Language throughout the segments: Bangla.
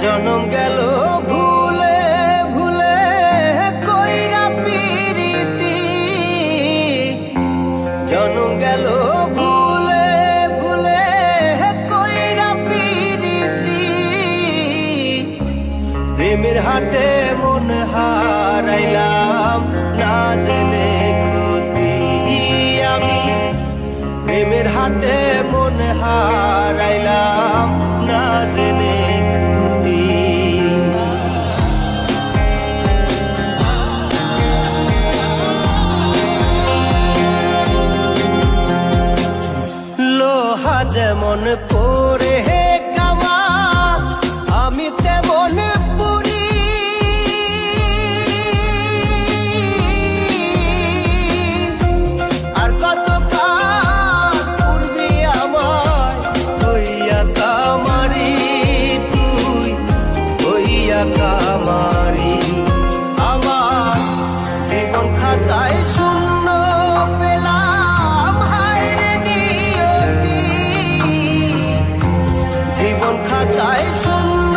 জনম গেল ভুলে ভুলে কইরা পিরিতি, জনম গেল ভুলে ভুলে কইরা পিরিতি। প্রেমের হাটে মন হারাইলাম না জেনে ক্ষতি আমি, প্রেমের হাটে মন হারাইলাম না জেনে ক্ষতি। লোহা যেমন পরে হে কামা, আমি তেমন পুরি। আর কত কাল পূর্বে আমার হইয়া কামারি, তুই হইয়া কামারি। আমার জীবন খাতায় শূন্য পেলাম হায় রে নিয়তি, জীবন খাতায় শূন্য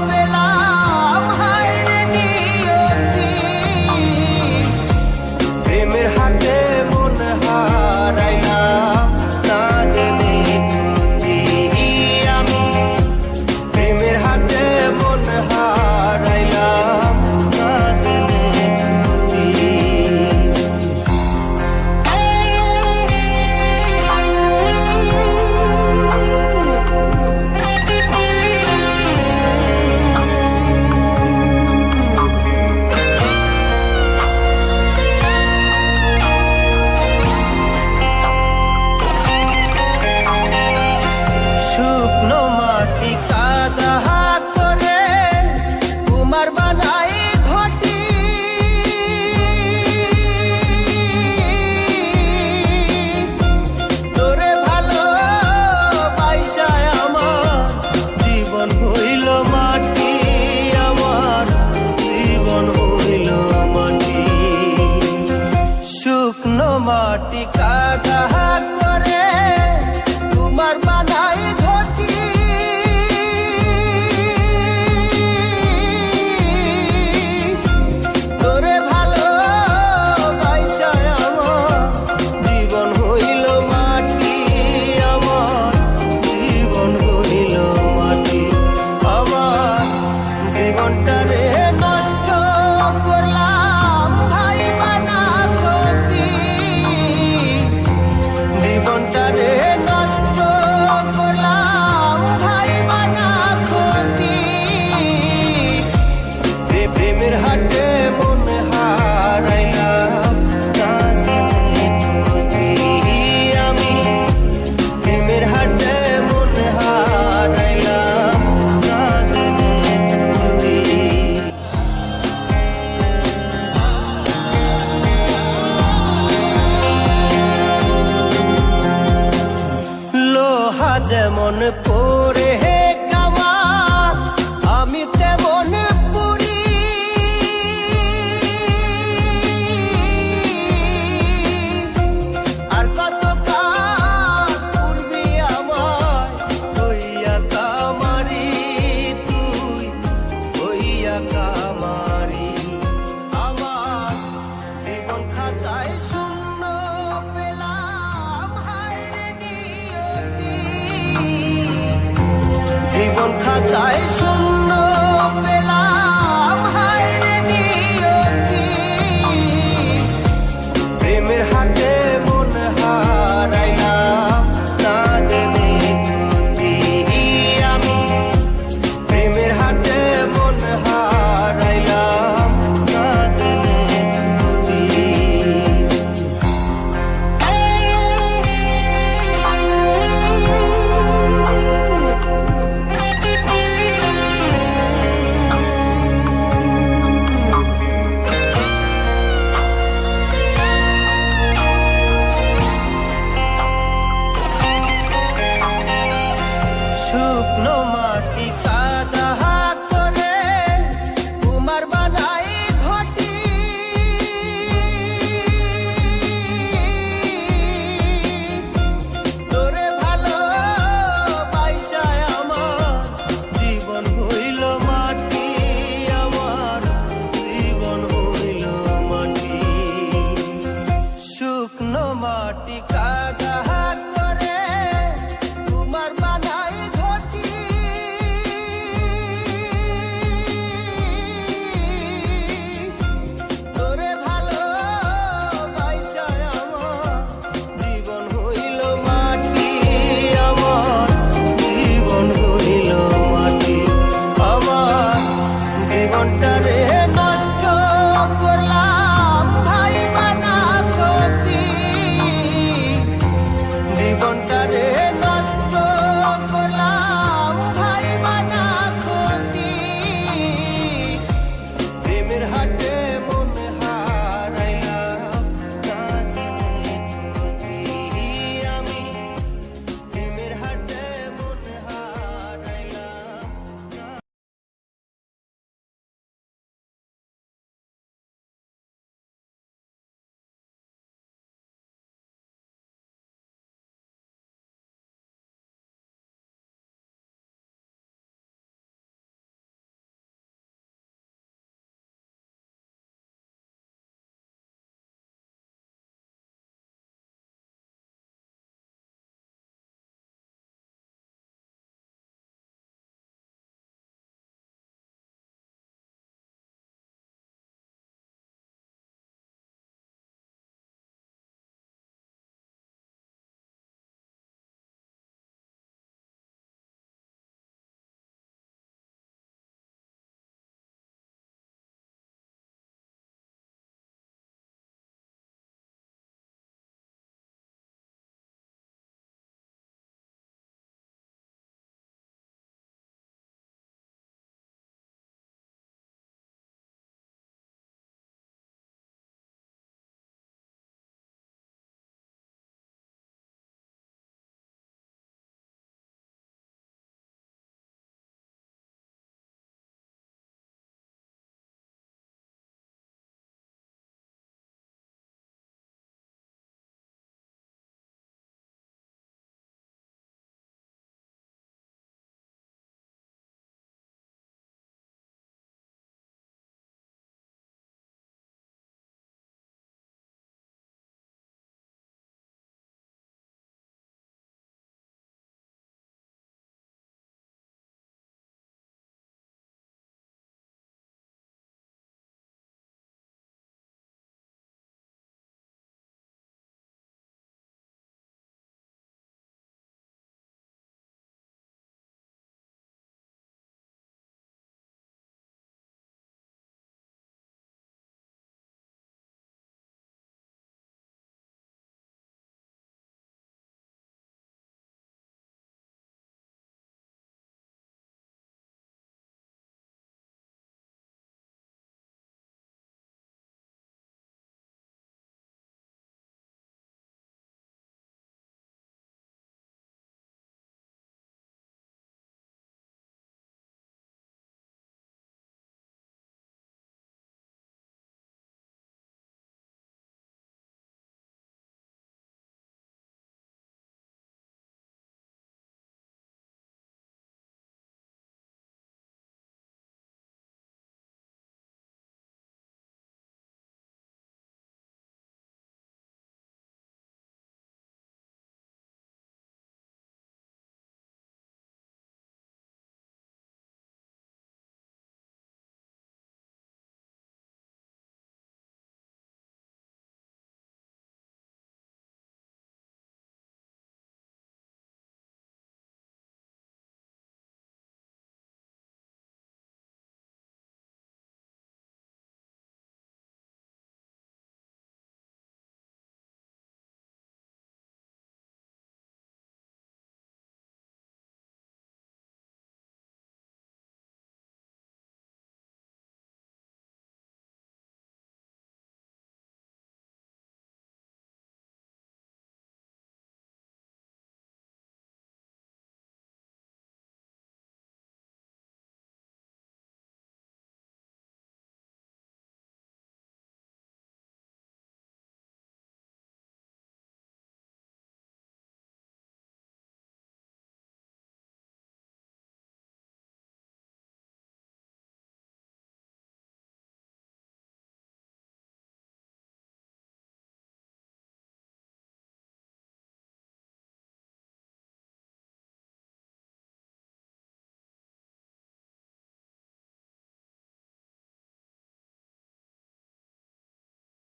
পেলাম হায় রে নিয়তি। প্রেমের হাটে মন হারাইলাম না জেনে ক্ষতি আমি, প্রেমের হাটে মন হারাইলাম না জেনে ক্ষতি। শুকনো মাটি কাদা করে কুমার বানাই ঘটি, তোরে ভালো বাইসায় আমার জীবন হইল মাটি, আমার জীবন হইল মাটি। শুকনো মাটি কাদা করে কুমার বানাই ঘটি, তোরে ভালো বাইসায় আমার জীবন হইল মাটি, আমার জীবন হইল মাটি। আমার জীবনটারে নষ্ট করলাম ভাই বানা ক্ষতি, জীবনটারে নষ্ট করলাম ভাই বানা ক্ষতি। প্রেমের হাটে মন হারাইলাম না জেনে ক্ষতি আমি, প্রেমের হাটে মন হারাইলাম না জেনে ক্ষতি। লোহা যেমন পরে হে কামা, আমি তেমন পুরি। আর কত কাল পূর্বে আমার হইয়া কামারি, তুই হইয়া কামারি। আমার জীবন খাতায় শূন্য পেলাম হায় রে নিয়তি, জীবন খাতায়